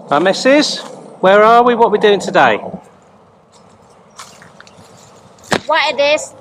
Mrs. Where are we? What are we doing today? What is this?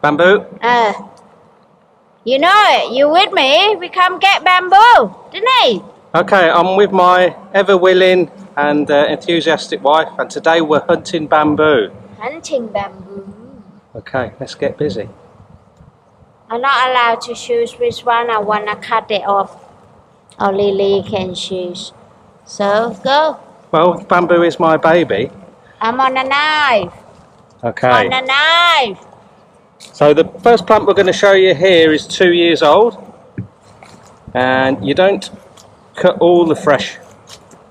Bamboo? You know it. You with me? We come get bamboo, didn't he? Okay, I'm with my ever-willing and enthusiastic wife, and today we're hunting bamboo. Hunting bamboo. Okay, let's get busy. I'm not allowed to choose which one I want to cut it off. Only Lee can choose. So, go. Well, bamboo is my baby. I'm on a knife. Okay. On a knife. So the first plant we're going to show you here is 2 years old. And you don't cut all the fresh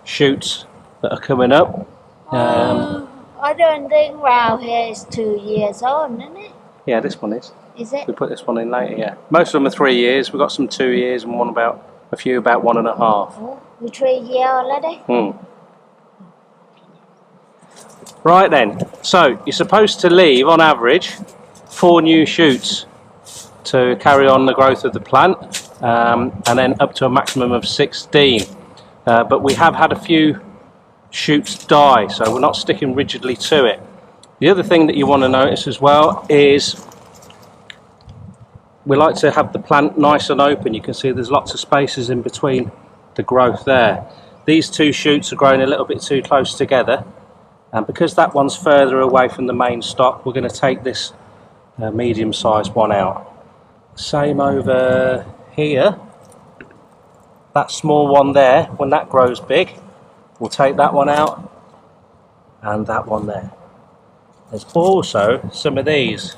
shoots that are coming up. I don't think round here is 2 years old, isn't it? Yeah, this one is. Is it? We put this one in later, yeah. Most of them are 3 years. We've got some 2 years and a few about 1.5. Oh, we 3 years already? Right then, so you're supposed to leave, on average, 4 new shoots to carry on the growth of the plant, and then up to a maximum of 16. But we have had a few shoots die, so we're not sticking rigidly to it. The other thing that you want to notice as well is we like to have the plant nice and open. You can see there's lots of spaces in between the growth there. These 2 shoots are growing a little bit too close together, and because that one's further away from the main stock, we're going to take this medium-sized one out. Same over here. That small one there, when that grows big, we'll take that one out, and that one there. There's also some of these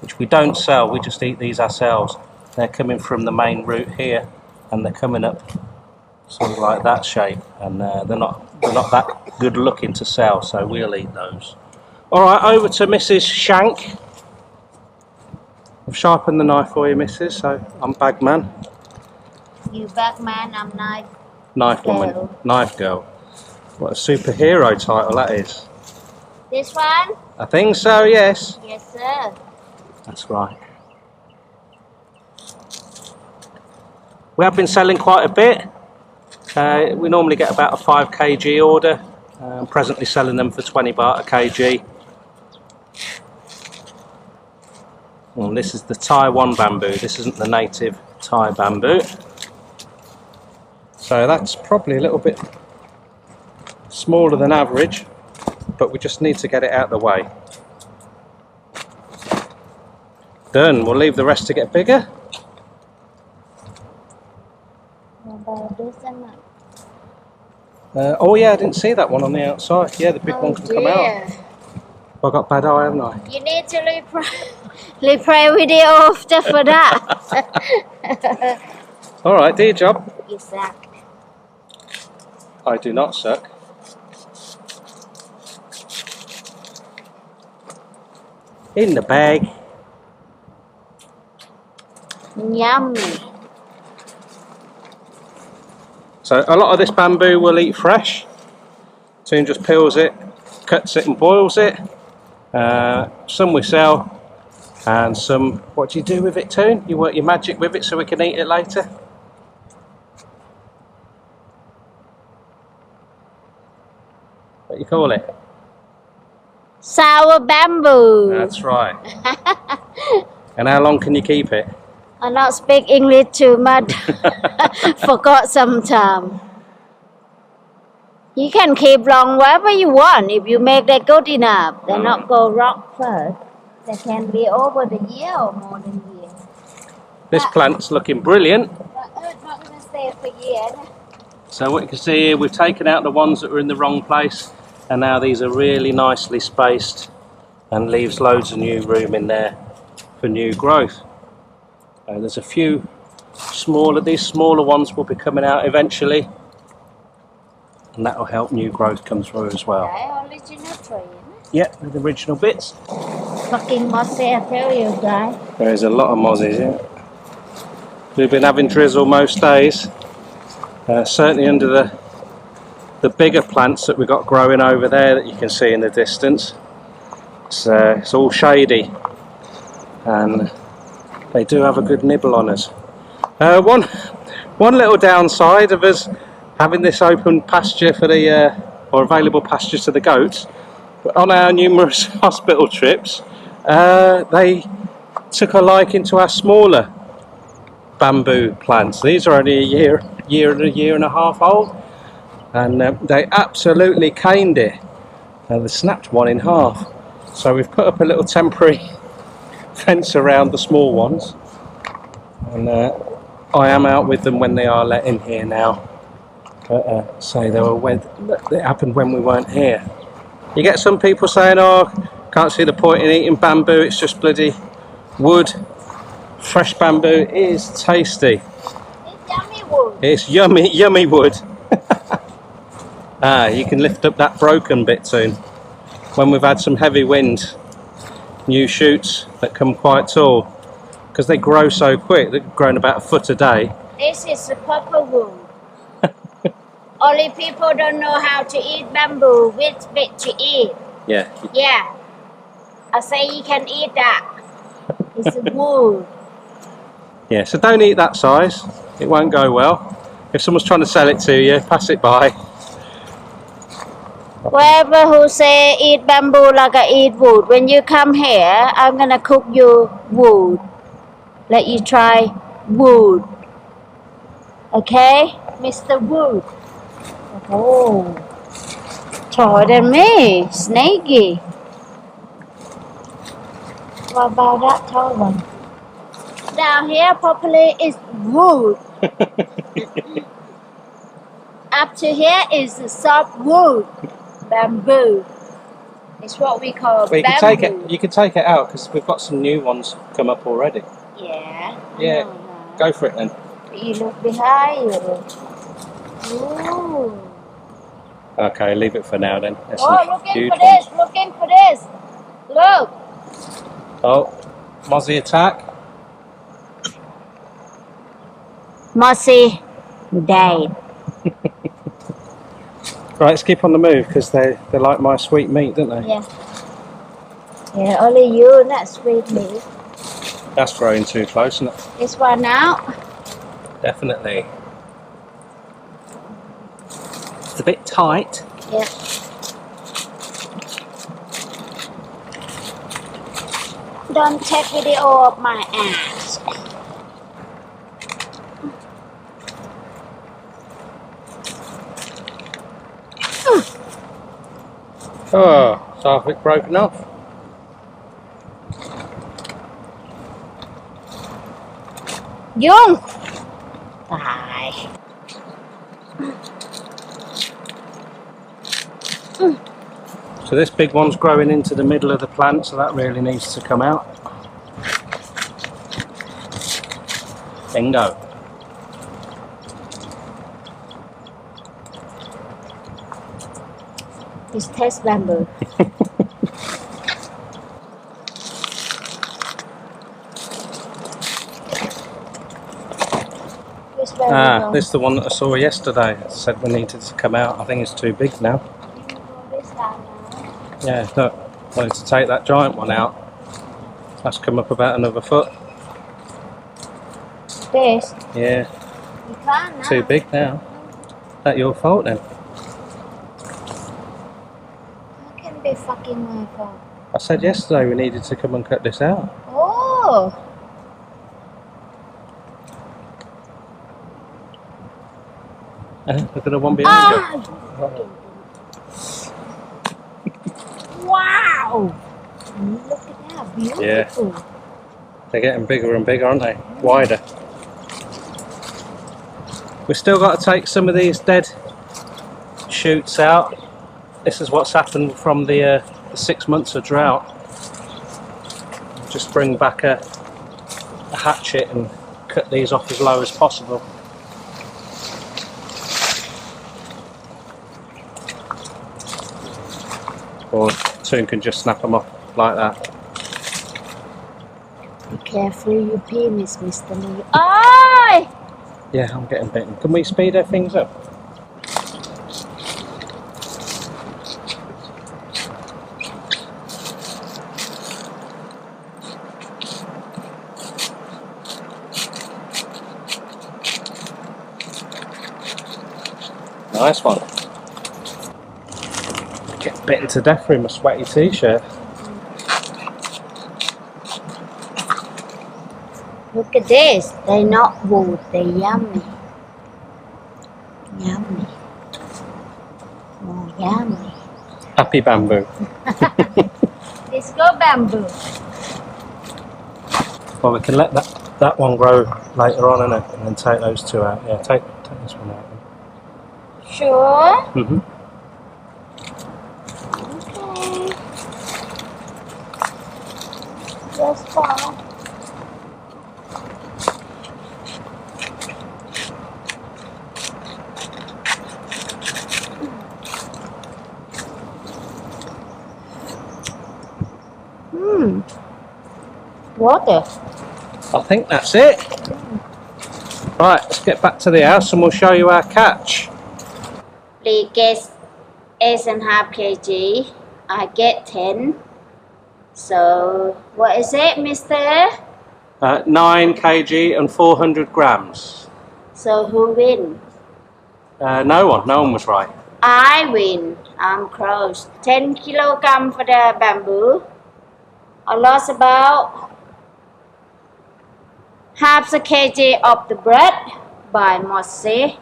which we don't sell, we just eat these ourselves. They're coming from the main root here, and they're coming up sort of like that shape, and they're not that good looking to sell, so we'll eat those. Alright, over to Mrs. Shank. I've sharpened the knife for you, Mrs. So I'm bag man. You bag man, I'm knife. Knife woman. Girl. Knife girl. What a superhero title that is. This one? I think so, yes. Yes, sir. That's right. We have been selling quite a bit. We normally get about a 5 kg order. I'm presently selling them for 20 baht a kg. And this is the Taiwan bamboo. This isn't the native Thai bamboo. So that's probably a little bit smaller than average, but we just need to get it out of the way. Done. We'll leave the rest to get bigger. Oh yeah, I didn't see that one on the outside. Yeah, the big one can come out. I've got bad eye, haven't I? You need to replay video after for that. Alright, do your job. You suck. I do not suck. In the bag. Yummy. So a lot of this bamboo we'll eat fresh. Toon just peels it, cuts it and boils it. Some we sell, and some, what do you do with it, Toon? You work your magic with it so we can eat it later? What do you call it? Sour bamboo. That's right. And how long can you keep it? I not speak English too much. Forgot sometime. You can keep long wherever you want if you make that good enough. They not go rock first. They can be over the year or more than year. This plant's looking brilliant. But not going to stay for years. So what you can see here, we've taken out the ones that were in the wrong place, and now these are really nicely spaced and leaves loads of new room in there for new growth. There's a few these smaller ones will be coming out eventually, and that will help new growth come through as well. Okay, original tree, Yeah, with the original bits. fucking mossy, I tell you, guys. There is a lot of mozzies here. We've been having drizzle most days. Certainly under the bigger plants that we've got growing over there that you can see in the distance. It's all shady, and they do have a good nibble on us. One little downside of us having this open pasture for the or available pasture to the goats. But on our numerous hospital trips, they took a liking to our smaller bamboo plants. These are only a year and a half old, and they absolutely caned it. And they snapped one in half. So we've put up a little temporary fence around the small ones, and I am out with them when they are let in here now. But say they were when it happened when we weren't here. You get some people saying, "Oh, can't see the point in eating bamboo. It's just bloody wood." Fresh bamboo is tasty. It's yummy wood. It's yummy, yummy wood. You can lift up that broken bit soon. When we've had some heavy wind, new shoots that come quite tall, because they grow so quick. They've grown about a foot a day. This is the proper wood. Only people don't know how to eat bamboo, which bit to eat. Yeah. Yeah. I say you can eat that. It's wood. Yeah, so don't eat that size. It won't go well. If someone's trying to sell it to you, pass it by. Whoever who say eat bamboo like I eat wood, when you come here, I'm gonna cook you wood. Let you try wood. Okay, Mr. Wood. Oh, taller than me, snaky. What about that tall one? Down here, properly is wood. Up to here is the soft wood, bamboo. It's what we call But bamboo. you can take it out because we've got some new ones come up already. Yeah. Yeah. I know. Go for it then. You look behind you. Ooh. Okay, leave it for now then. There's Oh, some looking huge for this, ones. looking for this. Look. Oh, mozzie attack. Mossy died. Right, let's keep on the move because they like my sweet meat, don't they? Yeah. Yeah, only you, not sweet meat. That's growing too close, isn't it? This one out. Definitely. It's a bit tight. Yeah. Don't take video of my ass. Oh, it's half it broken off. Dung. Die. So this big one's growing into the middle of the plant, so that really needs to come out. Bingo. It's test bamboo. This is the one that I saw yesterday. It said we needed to come out. I think it's too big now. Yeah, look, wanted to take that giant one out. That's come up about another foot. This? Yeah, You can't now. too big now. That your fault then? How can be fucking my fault? I said yesterday we needed to come and cut this out. Oh! Look at the one behind you. Wow! Look at that, beautiful. They're getting bigger and bigger, aren't they? Wider. We've still got to take some of these dead shoots out. This is what's happened from the 6 months of drought. Just bring back a hatchet and cut these off as low as possible. Or Toon can just snap them off like that. Be careful your penis, Mr. Lee. Oi! Yeah, I'm getting bitten. Can we speed our things up? Nice one. Get bitten to death in my sweaty t-shirt. Look at this. They're not wood. They're yummy. Yummy. Oh, yummy. Happy bamboo. Let's go bamboo. Well, we can let that one grow later on, innit? And then take those two out. Yeah, take this one out. Sure? Mm-hmm. Okay. That's fine. Water. I think that's it. Right, let's get back to the house and we'll show you our catch. Please guess 8.5 kg. I get 10. So, what is it, mister? 9 kg and 400 grams. So, who win? No one was right. I win. I'm close. 10 kilogram for the bamboo. I lost about half a kg of the bread by Mossy.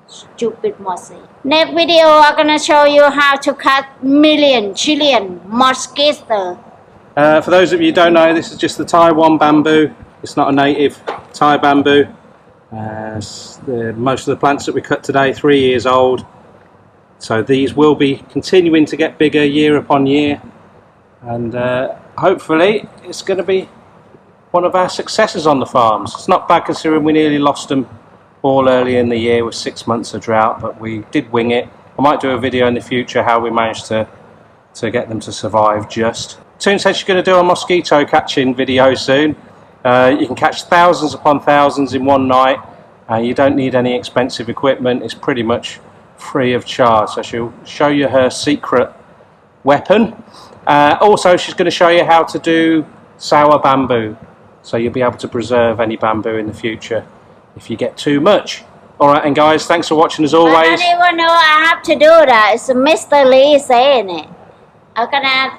Stupid Mossy. Next video I'm gonna show you how to cut Chilean mosquito. For those of you who don't know, this is just the Taiwan bamboo. It's not a native Thai bamboo. Most of the plants that we cut today 3 years old. So these will be continuing to get bigger year upon year. And hopefully it's going to be one of our successes on the farms. It's not bad considering we nearly lost them all early in the year with 6 months of drought, but we did wing it. I might do a video in the future how we managed to get them to survive just. Toon said she's going to do a mosquito catching video soon. You can catch thousands upon thousands in one night. You don't need any expensive equipment. It's pretty much free of charge. So she'll show you her secret weapon. Also, she's going to show you how to do sour bamboo. So you'll be able to preserve any bamboo in the future if you get too much. Alright, and guys, thanks for watching as always. I don't even know I have to do that. It's Mr. Lee saying it. I'm gonna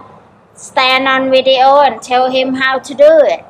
stand on video and tell him how to do it.